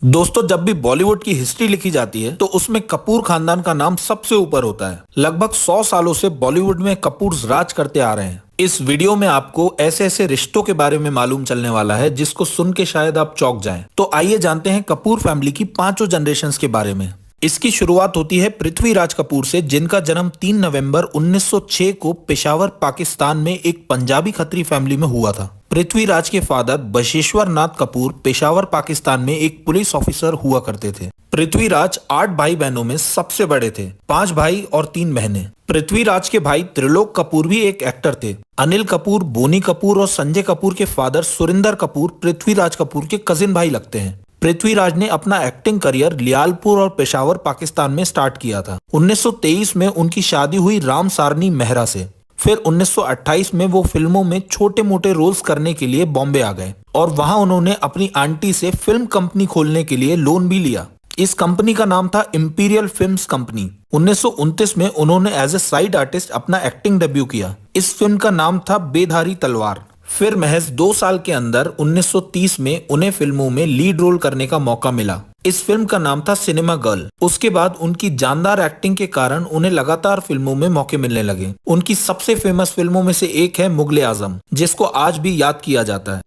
दोस्तों, जब भी बॉलीवुड की हिस्ट्री लिखी जाती है तो उसमें कपूर खानदान का नाम सबसे ऊपर होता है। लगभग 100 सालों से बॉलीवुड में कपूर राज करते आ रहे हैं। इस वीडियो में आपको ऐसे ऐसे रिश्तों के बारे में मालूम चलने वाला है जिसको सुन के शायद आप चौंक जाएं। तो आइए जानते हैं कपूर फैमिली की पांचों जनरेशंस के बारे में। इसकी शुरुआत होती है पृथ्वीराज कपूर से, जिनका जन्म 3 नवंबर 1906 को पेशावर पाकिस्तान में एक पंजाबी खत्री फैमिली में हुआ था। पृथ्वीराज के फादर बशेश्वर नाथ कपूर पेशावर पाकिस्तान में एक पुलिस ऑफिसर हुआ करते थे। पृथ्वीराज 8 भाई बहनों में सबसे बड़े थे, 5 भाई और 3 बहनें। पृथ्वीराज के भाई त्रिलोक कपूर भी एक एक्टर थे। अनिल कपूर, बोनी कपूर और संजय कपूर के फादर सुरिंदर कपूर पृथ्वीराज कपूर के कजिन भाई लगते हैं। पृथ्वीराज ने अपना एक्टिंग करियर लियालपुर और पेशावर पाकिस्तान में स्टार्ट किया था। 1923 में उनकी शादी हुई राम सारनी मेहरा से। फिर 1928 में वो फिल्मों में छोटे मोटे रोल्स करने के लिए बॉम्बे आ गए और वहां उन्होंने अपनी आंटी से फिल्म कंपनी खोलने के लिए लोन भी लिया। इस कंपनी का नाम था इंपीरियल फिल्म्स कंपनी। 1929 में उन्होंने एज ए साइड आर्टिस्ट अपना एक्टिंग डेब्यू किया। इस फिल्म का नाम था बेधारी तलवार। फिर महज 2 साल के अंदर 1930 में उन्हें फिल्मों में लीड रोल करने का मौका मिला। इस फिल्म का नाम था सिनेमा गर्ल। उसके बाद उनकी जानदार एक्टिंग के कारण उन्हें लगातार फिल्मों में मौके मिलने लगे। उनकी सबसे फेमस फिल्मों में से एक है मुगले आजम, जिसको आज भी याद किया जाता है।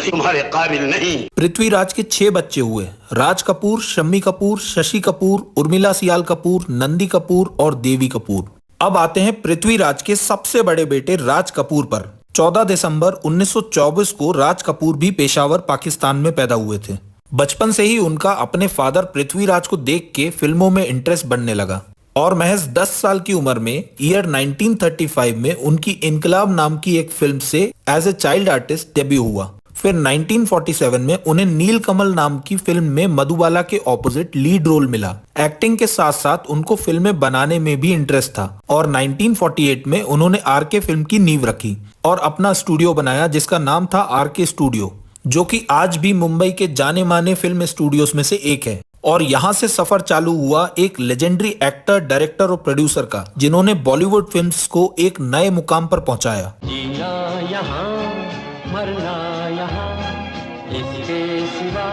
तुम्हारे काबिल नहीं। पृथ्वीराज के 6 बच्चे हुए, राज कपूर, शम्मी कपूर, शशि कपूर, उर्मिला सियाल कपूर, नंदी कपूर और देवी कपूर। अब आते हैं पृथ्वीराज के सबसे बड़े बेटे राज कपूर पर। 14 दिसंबर 1924 को राज कपूर भी पेशावर पाकिस्तान में पैदा हुए थे। बचपन से ही उनका अपने फादर पृथ्वीराज को देख के फिल्मों में इंटरेस्ट बढ़ने लगा और महज 10 साल की उम्र में ईयर 1935 में उनकी इनकलाब नाम की एक फिल्म से as a child artist debut हुआ। फिर 1947 में उन्हें नीलकमल नाम की फिल्म में मधुबाला के ऑपोजिट लीड रोल मिला। एक्टिंग के साथ साथ उनको फिल्में बनाने में भी इंटरेस्ट था और 1948 में उन्होंने आरके फिल्म की नींव रखी और अपना स्टूडियो बनाया जिसका नाम था आरके स्टूडियो, जो कि आज भी मुंबई के जाने माने फिल्म स्टूडियोज में से एक है। और यहाँ से सफर चालू हुआ एक लेजेंडरी एक्टर, डायरेक्टर और प्रोड्यूसर का, जिन्होंने बॉलीवुड फिल्म्स को एक नए मुकाम पर पहुंचाया। जीना यहाँ, मरना यहाँ, इसके सिवा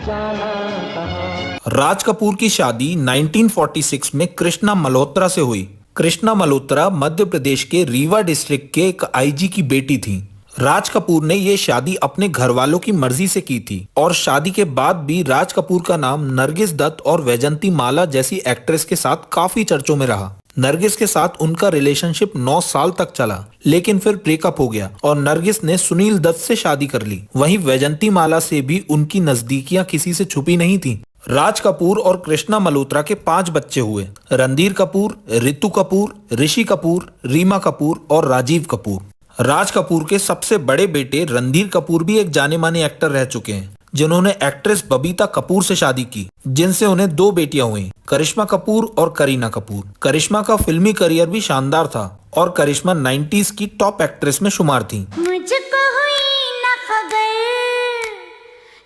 जाना कहाँ। राज कपूर की शादी 1946 में कृष्णा मल्होत्रा से हुई। कृष्णा मल्होत्रा मध्य प्रदेश के रीवा डिस्ट्रिक्ट के एक आईजी की बेटी थी। राज कपूर ने ये शादी अपने घर वालों की मर्जी से की थी और शादी के बाद भी राज कपूर का नाम नरगिस दत्त और वैजंती माला जैसी एक्ट्रेस के साथ काफी चर्चों में रहा। नरगिस के साथ उनका रिलेशनशिप 9 साल तक चला, लेकिन फिर ब्रेकअप हो गया और नरगिस ने सुनील दत्त से शादी कर ली। वहीं वैजंती माला से भी उनकी नजदीकियां किसी से छुपी नहीं थी। राज कपूर और कृष्णा मल्होत्रा के 5 बच्चे हुए, रणधीर कपूर, रितु कपूर, ऋषि कपूर, रीमा कपूर और राजीव कपूर। राज कपूर के सबसे बड़े बेटे रणधीर कपूर भी एक जाने माने एक्टर रह चुके हैं, जिन्होंने एक्ट्रेस बबीता कपूर से शादी की, जिनसे उन्हें 2 बेटियां हुई, करिश्मा कपूर और करीना कपूर। करिश्मा का फिल्मी करियर भी शानदार था और करिश्मा 90s की टॉप एक्ट्रेस में शुमार थी। मुझको हुई न खबर,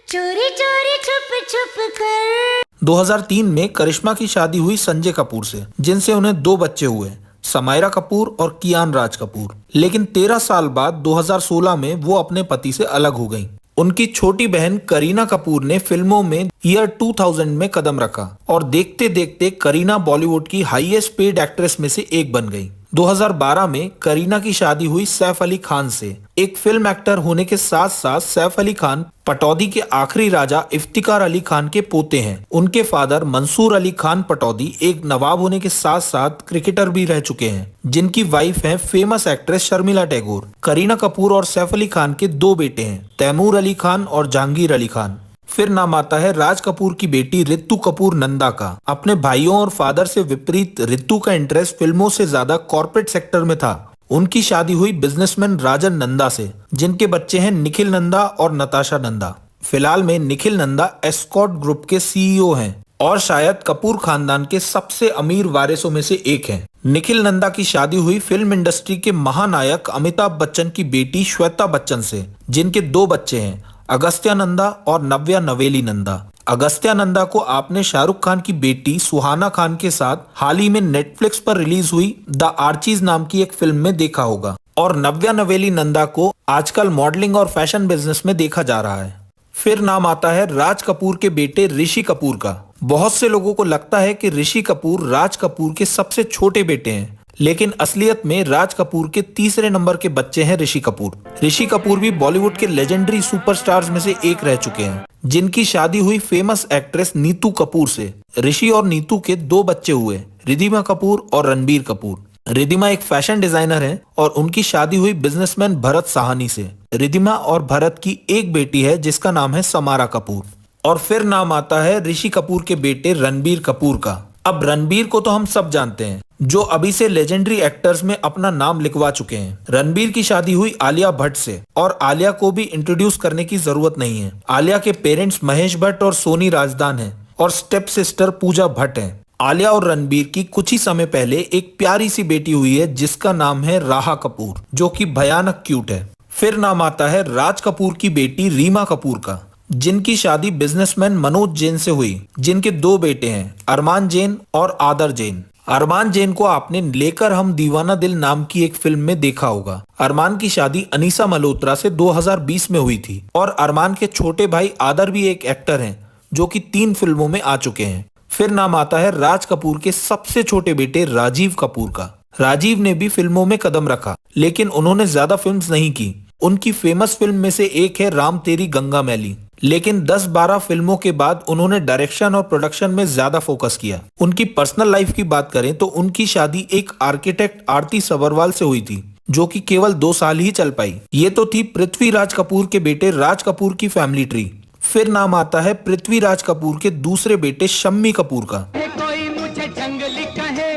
चोरी चोरी छुप छुप कर। 2003 में करिश्मा की शादी हुई संजय कपूर से, जिनसे उन्हें 2 बच्चे हुए, समायरा कपूर और कियान राज कपूर। लेकिन 13 साल बाद 2016 में वो अपने पति से अलग हो गईं। उनकी छोटी बहन करीना कपूर ने फिल्मों में ईयर 2000 में कदम रखा और देखते देखते करीना बॉलीवुड की हाईएस्ट पेड एक्ट्रेस में से एक बन गई। 2012 में करीना की शादी हुई सैफ अली खान से। एक फिल्म एक्टर होने के साथ साथ सैफ अली खान पटौदी के आखिरी राजा इफ्तिकार अली खान के पोते हैं। उनके फादर मंसूर अली खान पटौदी एक नवाब होने के साथ साथ क्रिकेटर भी रह चुके हैं, जिनकी वाइफ है फेमस एक्ट्रेस शर्मिला टैगोर। करीना कपूर और सैफ अली खान के 2 बेटे हैं, तैमूर अली खान और जहांगीर अली खान। फिर नाम आता है राज कपूर की बेटी रितु कपूर नंदा का। अपने भाइयों और फादर से विपरीत रितु का इंटरेस्ट फिल्मों से ज्यादा कॉर्पोरेट सेक्टर में था। उनकी शादी हुई बिजनेसमैन राजन नंदा से, जिनके बच्चे हैं निखिल नंदा और नताशा नंदा। फिलहाल में निखिल नंदा एस्कॉर्ट ग्रुप के सीईओ हैं और शायद कपूर खानदान के सबसे अमीर वारिसों में से एक हैं। निखिल नंदा की शादी हुई फिल्म इंडस्ट्री के महानायक अमिताभ बच्चन की बेटी श्वेता बच्चन से, जिनके 2 बच्चे हैं, अगस्त्या नंदा और नव्या नवेली नंदा। अगस्त्या नंदा को आपने शाहरुख खान की बेटी सुहाना खान के साथ हाल ही में नेटफ्लिक्स पर रिलीज हुई द आर्चीज नाम की एक फिल्म में देखा होगा और नव्या नवेली नंदा को आजकल मॉडलिंग और फैशन बिजनेस में देखा जा रहा है। फिर नाम आता है राज कपूर के बेटे ऋषि कपूर का। बहुत से लोगों को लगता है कि ऋषि कपूर राज कपूर के सबसे छोटे बेटे हैं, लेकिन असलियत में राज कपूर के तीसरे नंबर के बच्चे हैं ऋषि कपूर। ऋषि कपूर भी बॉलीवुड के लेजेंडरी सुपरस्टार्स में से एक रह चुके हैं, जिनकी शादी हुई फेमस एक्ट्रेस नीतू कपूर से। ऋषि और नीतू के 2 बच्चे हुए, रिधिमा कपूर और रणबीर कपूर। रिधिमा एक फैशन डिजाइनर हैं और उनकी शादी हुई बिजनेसमैन भरत साहनी से। रिधिमा और भरत की एक बेटी है जिसका नाम है समारा कपूर। और फिर नाम आता है ऋषि कपूर के बेटे रणबीर कपूर का। अब रणबीर को तो हम सब जानते हैं, जो अभी से लेजेंडरी एक्टर्स में अपना नाम लिखवा चुके हैं। रणबीर की शादी हुई आलिया भट्ट से, और आलिया को भी इंट्रोड्यूस करने की जरूरत नहीं है। आलिया के पेरेंट्स महेश भट्ट और सोनी राजदान हैं और स्टेप सिस्टर पूजा भट्ट हैं। आलिया और रणबीर की कुछ ही समय पहले एक प्यारी सी बेटी हुई है जिसका नाम है राहा कपूर, जो कि भयानक क्यूट है। फिर नाम आता है राज कपूर की बेटी रीमा कपूर का, जिनकी शादी बिजनेसमैन मनोज जैन से हुई, जिनके 2 बेटे हैं, अरमान जैन और आदर जैन। अरमान जैन को आपने लेकर हम दीवाना दिल नाम की एक फिल्म में देखा होगा। अरमान की शादी अनीसा मल्होत्रा से 2020 में हुई थी, और अरमान के छोटे भाई आदर भी एक एक्टर हैं जो कि 3 फिल्मों में आ चुके हैं। फिर नाम आता है राज कपूर के सबसे छोटे बेटे राजीव कपूर का। राजीव ने भी फिल्मों में कदम रखा, लेकिन उन्होंने ज्यादा फिल्म्स नहीं की। उनकी फेमस फिल्म में से एक है राम तेरी गंगा मैली, लेकिन 10-12 फिल्मों के बाद उन्होंने डायरेक्शन और प्रोडक्शन में ज्यादा फोकस किया। उनकी पर्सनल लाइफ की बात करें तो उनकी शादी एक आर्किटेक्ट आरती सबरवाल से हुई थी, जो कि केवल 2 साल ही चल पाई। ये तो थी पृथ्वीराज कपूर के बेटे राज कपूर की फैमिली ट्री। फिर नाम आता है पृथ्वीराज कपूर के दूसरे बेटे शम्मी कपूर का। कोई मुझे जंगली कहे।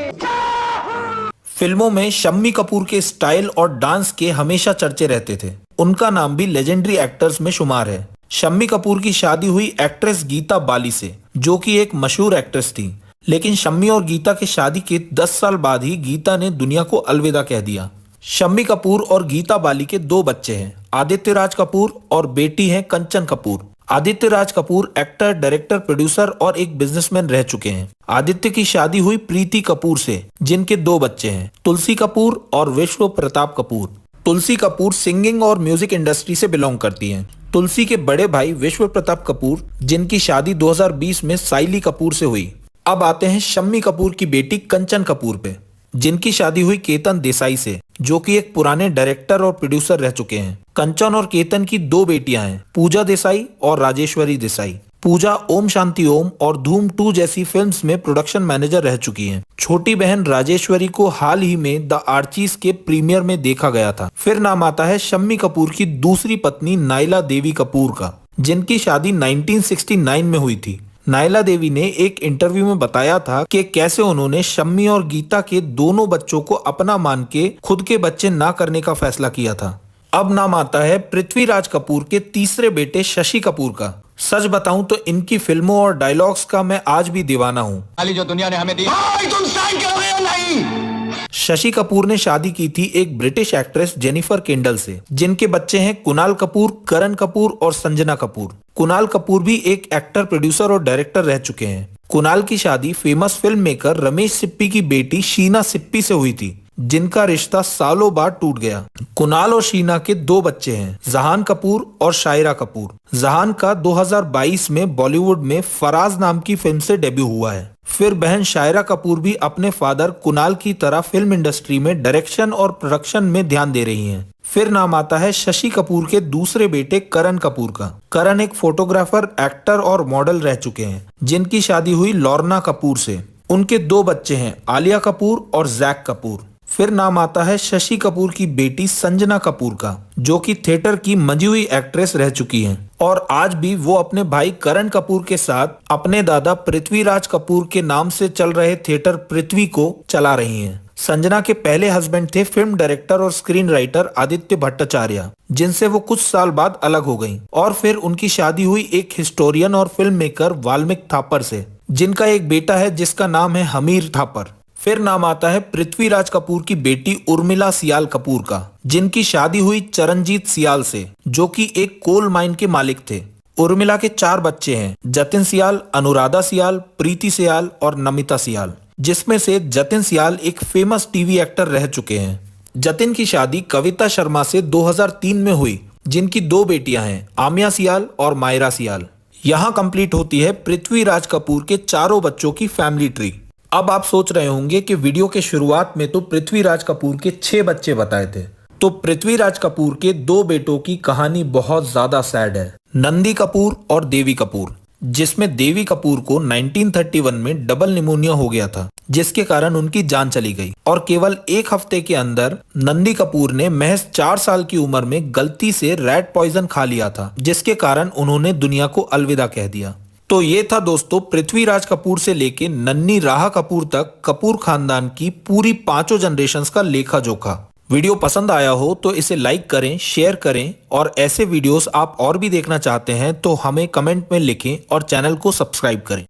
फिल्मों में शम्मी कपूर के स्टाइल और डांस के हमेशा चर्चे रहते थे। उनका नाम भी लेजेंडरी एक्टर्स में शुमार है। शम्मी कपूर की शादी हुई एक्ट्रेस गीता बाली से, जो कि एक मशहूर एक्ट्रेस थी, लेकिन शम्मी और गीता के शादी के 10 साल बाद ही गीता ने दुनिया को अलविदा कह दिया। शम्मी कपूर और गीता बाली के 2 बच्चे हैं, आदित्य राज कपूर और बेटी है कंचन Kapoor. Aditya Raj Kapoor actor, director, producer और एक बिजनेसमैन रह चुके हैं। आदित्य की शादी हुई प्रीति कपूर से, जिनके 2 बच्चे हैं, तुलसी कपूर और विश्व प्रताप कपूर। तुलसी कपूर सिंगिंग और म्यूजिक इंडस्ट्री से बिलोंग करती हैं। तुलसी के बड़े भाई विश्व प्रताप कपूर, जिनकी शादी 2020 में साइली कपूर से हुई। अब आते हैं शम्मी कपूर की बेटी कंचन कपूर पे, जिनकी शादी हुई केतन देसाई से, जो कि एक पुराने डायरेक्टर और प्रोड्यूसर रह चुके हैं। कंचन और केतन की 2 बेटियां हैं, पूजा देसाई और राजेश्वरी देसाई। पूजा ओम शांति ओम और धूम 2 जैसी फिल्म्स में प्रोडक्शन मैनेजर रह चुकी हैं। छोटी बहन राजेश्वरी को हाल ही में द आर्चीज के प्रीमियर में देखा गया था। फिर नाम आता है शम्मी कपूर की दूसरी पत्नी नायला देवी कपूर का, जिनकी शादी 1969 में हुई थी। नायला देवी ने एक इंटरव्यू में बताया था कि कैसे उन्होंने शम्मी और गीता के दोनों बच्चों को अपना मान के खुद के बच्चे ना करने का फैसला किया था। अब नाम आता है पृथ्वीराज कपूर के तीसरे बेटे शशि कपूर का। सच बताऊं तो इनकी फिल्मों और डायलॉग्स का मैं आज भी दीवाना हूं। जो दुनिया ने हमें दी, तुम साइन करोगे या नहीं? शशि कपूर ने शादी की थी एक ब्रिटिश एक्ट्रेस जेनिफर केंडल से, जिनके बच्चे हैं कुणाल कपूर, करण कपूर और संजना कपूर। कुणाल कपूर भी एक एक्टर, प्रोड्यूसर और डायरेक्टर रह चुके हैं। कुणाल की शादी famous film maker Ramesh Sippy की बेटी शीना सिप्पी से हुई थी, जिनका रिश्ता सालों बाद टूट गया। कुणाल और शीना के 2 बच्चे हैं, जहान कपूर और शायरा कपूर। जहान का 2022 में बॉलीवुड में फराज नाम की फिल्म से डेब्यू हुआ है। फिर बहन शायरा कपूर भी अपने फादर कुणाल की तरह फिल्म इंडस्ट्री में डायरेक्शन और प्रोडक्शन में ध्यान दे रही हैं। फिर नाम आता है शशि कपूर के दूसरे बेटे करण कपूर का। करण एक फोटोग्राफर, एक्टर और मॉडल रह चुके हैं, जिनकी शादी हुई लॉर्ना कपूर से। उनके 2 बच्चे हैं, आलिया कपूर और जैक कपूर। फिर नाम आता है शशि कपूर की बेटी संजना कपूर का, जो कि थिएटर की मंजी हुई एक्ट्रेस रह चुकी हैं, और आज भी वो अपने भाई करण कपूर के साथ अपने दादा पृथ्वीराज कपूर के नाम से चल रहे थिएटर पृथ्वी को चला रही हैं। संजना के पहले हस्बैंड थे फिल्म डायरेक्टर और स्क्रीन राइटर आदित्य भट्टाचार्य, जिनसे वो कुछ साल बाद अलग हो गईं। और फिर उनकी शादी हुई एक हिस्टोरियन और फिल्म मेकर वाल्मीकि थापर से, जिनका एक बेटा है जिसका नाम है हमीर थापर। फिर नाम आता है पृथ्वीराज कपूर की बेटी उर्मिला सियाल कपूर का, जिनकी शादी हुई चरणजीत सियाल से, जो कि एक कोल माइन के मालिक थे। उर्मिला के 4 बच्चे हैं, जतिन सियाल, अनुराधा सियाल, प्रीति सियाल और नमिता सियाल, जिसमें से जतिन सियाल एक फेमस टीवी एक्टर रह चुके हैं। जतिन की शादी कविता शर्मा से 2003 में हुई, जिनकी 2 बेटियां हैं, आमिया सियाल और मायरा सियाल। यहाँ कंप्लीट होती है पृथ्वीराज कपूर के चारों बच्चों की फैमिली ट्री। अब आप सोच रहे होंगे कि वीडियो के शुरुआत में तो पृथ्वीराज कपूर के 6 बच्चे बताए थे, तो पृथ्वीराज कपूर के 2 बेटों की कहानी बहुत ज्यादा सैड है, नंदी कपूर और देवी कपूर, जिसमें देवी कपूर को 1931 में डबल निमोनिया हो गया था, जिसके कारण उनकी जान चली गई। और केवल 1 हफ्ते के अंदर नंदी कपूर ने महज 4 साल की उम्र में गलती से रैट पॉइजन खा लिया था, जिसके कारण उन्होंने दुनिया को अलविदा कह दिया। तो ये था दोस्तों पृथ्वीराज कपूर से लेके नन्ही राहा कपूर तक कपूर खानदान की पूरी 5 जनरेशंस का लेखा जोखा। वीडियो पसंद आया हो तो इसे लाइक करें, शेयर करें, और ऐसे वीडियोस आप और भी देखना चाहते हैं तो हमें कमेंट में लिखें और चैनल को सब्सक्राइब करें।